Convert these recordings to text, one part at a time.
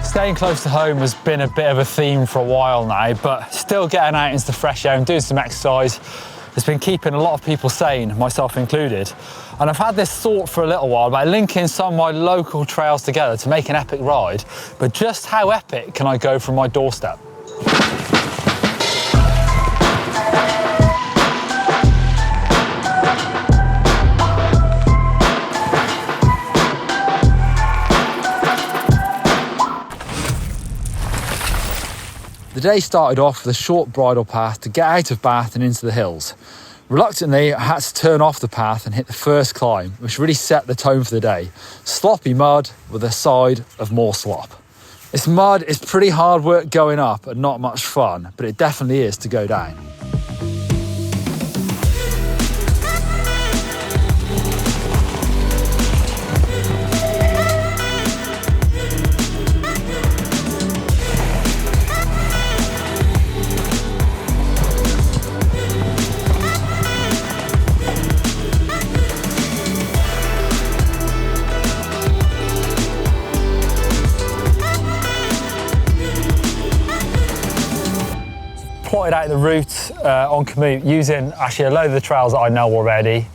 Staying close to home has been a bit of a theme for a while now, but still getting out into the fresh air and doing some exercise has been keeping a lot of people sane, myself included. And I've had this thought for a little while about linking some of my local trails together to make an epic ride, but just how epic can I go from my doorstep? The day started off with a short bridle path to get out of Bath and into the hills. Reluctantly, I had to turn off the path and hit the first climb, which really set the tone for the day. Sloppy mud with a side of more slop. This mud is pretty hard work going up and not much fun, but it definitely is to go down. Plotted out the route on Commute using actually a load of the trails that I know already,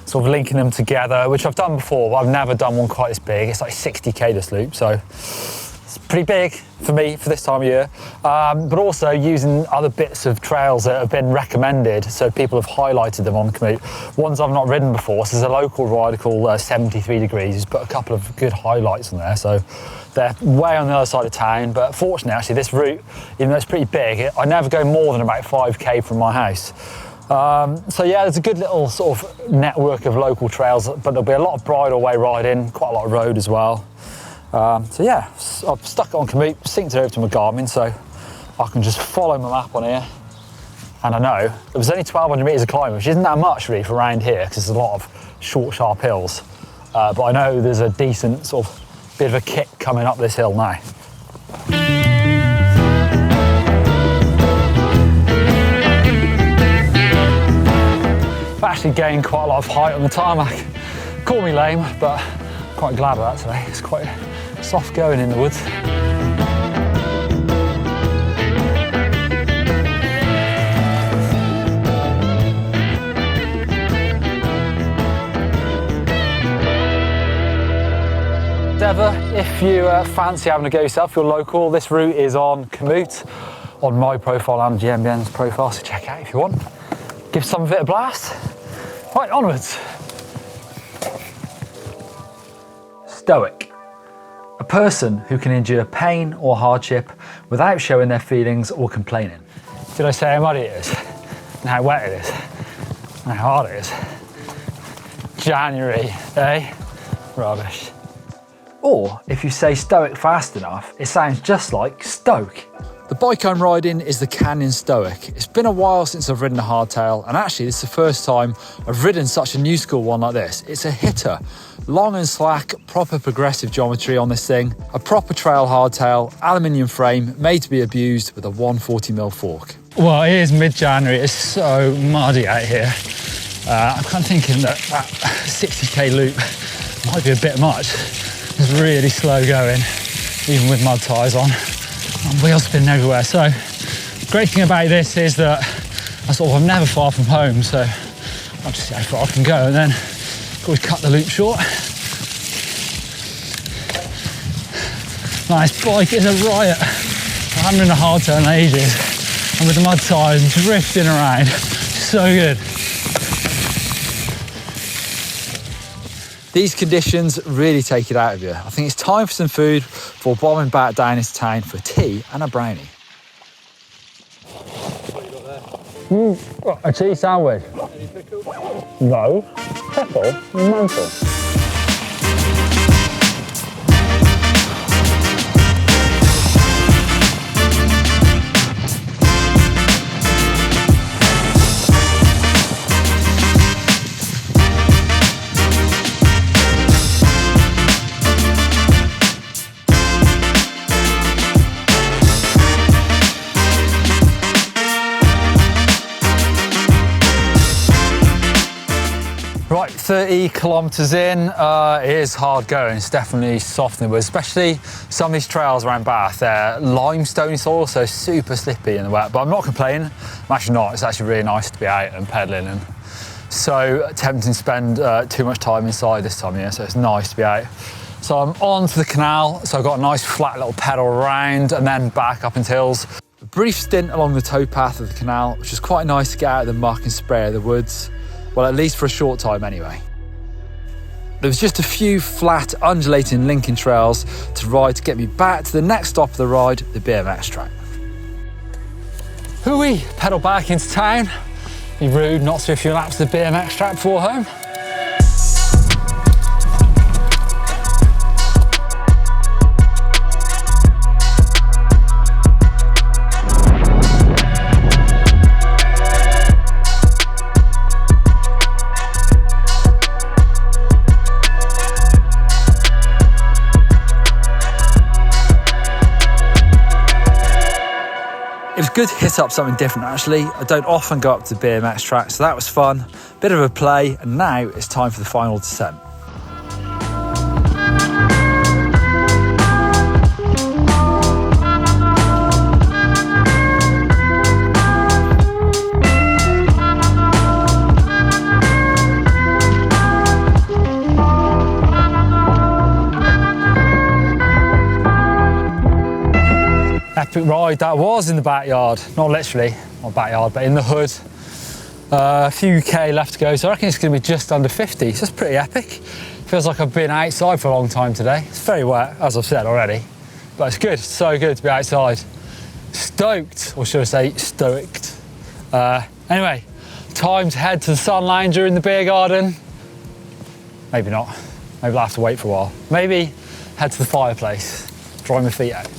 sort of linking them together, which I've done before, but I've never done one quite this big. It's like 60k this loop, so it's pretty big for me for this time of year. But also using other bits of trails that have been recommended, so people have highlighted them on Commute. Ones I've not ridden before, so there's a local rider called 73 Degrees, who's put a couple of good highlights on there, so they're way on the other side of town. But fortunately, actually, this route, even though it's pretty big, I never go more than about 5k from my house. So yeah, there's a good little sort of network of local trails, but there'll be a lot of bridle way riding, quite a lot of road as well. So yeah, I've stuck it on Commute, synced it over to my Garmin, so I can just follow my map on here. And I know it was only 1,200 metres of climbing, which isn't that much really for around here, because there's a lot of short, sharp hills. But I know there's a decent sort of bit of a kick coming up this hill now. I've actually gained quite a lot of height on the tarmac. Call me lame, but I'm quite glad of that today. It's quite soft going in the woods. If you fancy having a go yourself, you're local, this route is on Commute, on my profile and GMBN's profile, so check it out if you want. Give some of it a blast. Right, onwards. Stoic. A person who can endure pain or hardship without showing their feelings or complaining. Did I say how muddy it is? And how wet it is? And how hard it is? January, eh? Rubbish. Or, if you say Stoic fast enough, it sounds just like Stoke. The bike I'm riding is the Canyon Stoic. It's been a while since I've ridden a hardtail, and actually this is the first time I've ridden such a new school one like this. It's a hitter. Long and slack, proper progressive geometry on this thing. A proper trail hardtail, aluminium frame, made to be abused with a 140mm fork. Well, it is mid-January, it's so muddy out here. I'm kind of thinking that 60k loop might be a bit much. It's really slow going, even with mud tyres on, and wheels spinning everywhere. So, the great thing about this is that I'm never far from home, so I'll just see how far I can go and then always cut the loop short. Nice bike is a riot. I haven't ridden a hardtail in ages, and with the mud tyres drifting around, so good. These conditions really take it out of you. I think it's time for some food before bombing back down into town for tea and a brownie. What you got there? A cheese sandwich. Any pickle? No. Pickle? Mental. 30 kilometers in, it is hard going. It's definitely softening, but especially some of these trails around Bath, they're limestone soil, so super slippy in the wet, but I'm not complaining. I'm actually not. It's actually really nice to be out and pedaling, and so tempting to spend too much time inside this time of year, so it's nice to be out. So I'm on to the canal, so I've got a nice flat little pedal around and then back up into hills. A brief stint along the towpath of the canal, which is quite nice to get out of the muck and spray of the woods. Well, at least for a short time anyway. There was just a few flat, undulating linking trails to ride to get me back to the next stop of the ride, the BMX track. Ooyy, pedal back into town. Be rude not to a few laps of the BMX track before home. It was good to hit up something different actually. I don't often go up to the BMX track, so that was fun. Bit of a play, and now it's time for the final descent. Epic ride that was in the backyard, not literally, not backyard, but in the hood. A few K left to go, so I reckon it's going to be just under 50, so that's pretty epic. Feels like I've been outside for a long time today. It's very wet, as I've said already, but it's good, so good to be outside. Stoked, or should I say stoicked. Anyway, time to head to the sun lounger in the beer garden. Maybe not, maybe I'll have to wait for a while. Maybe head to the fireplace, dry my feet out.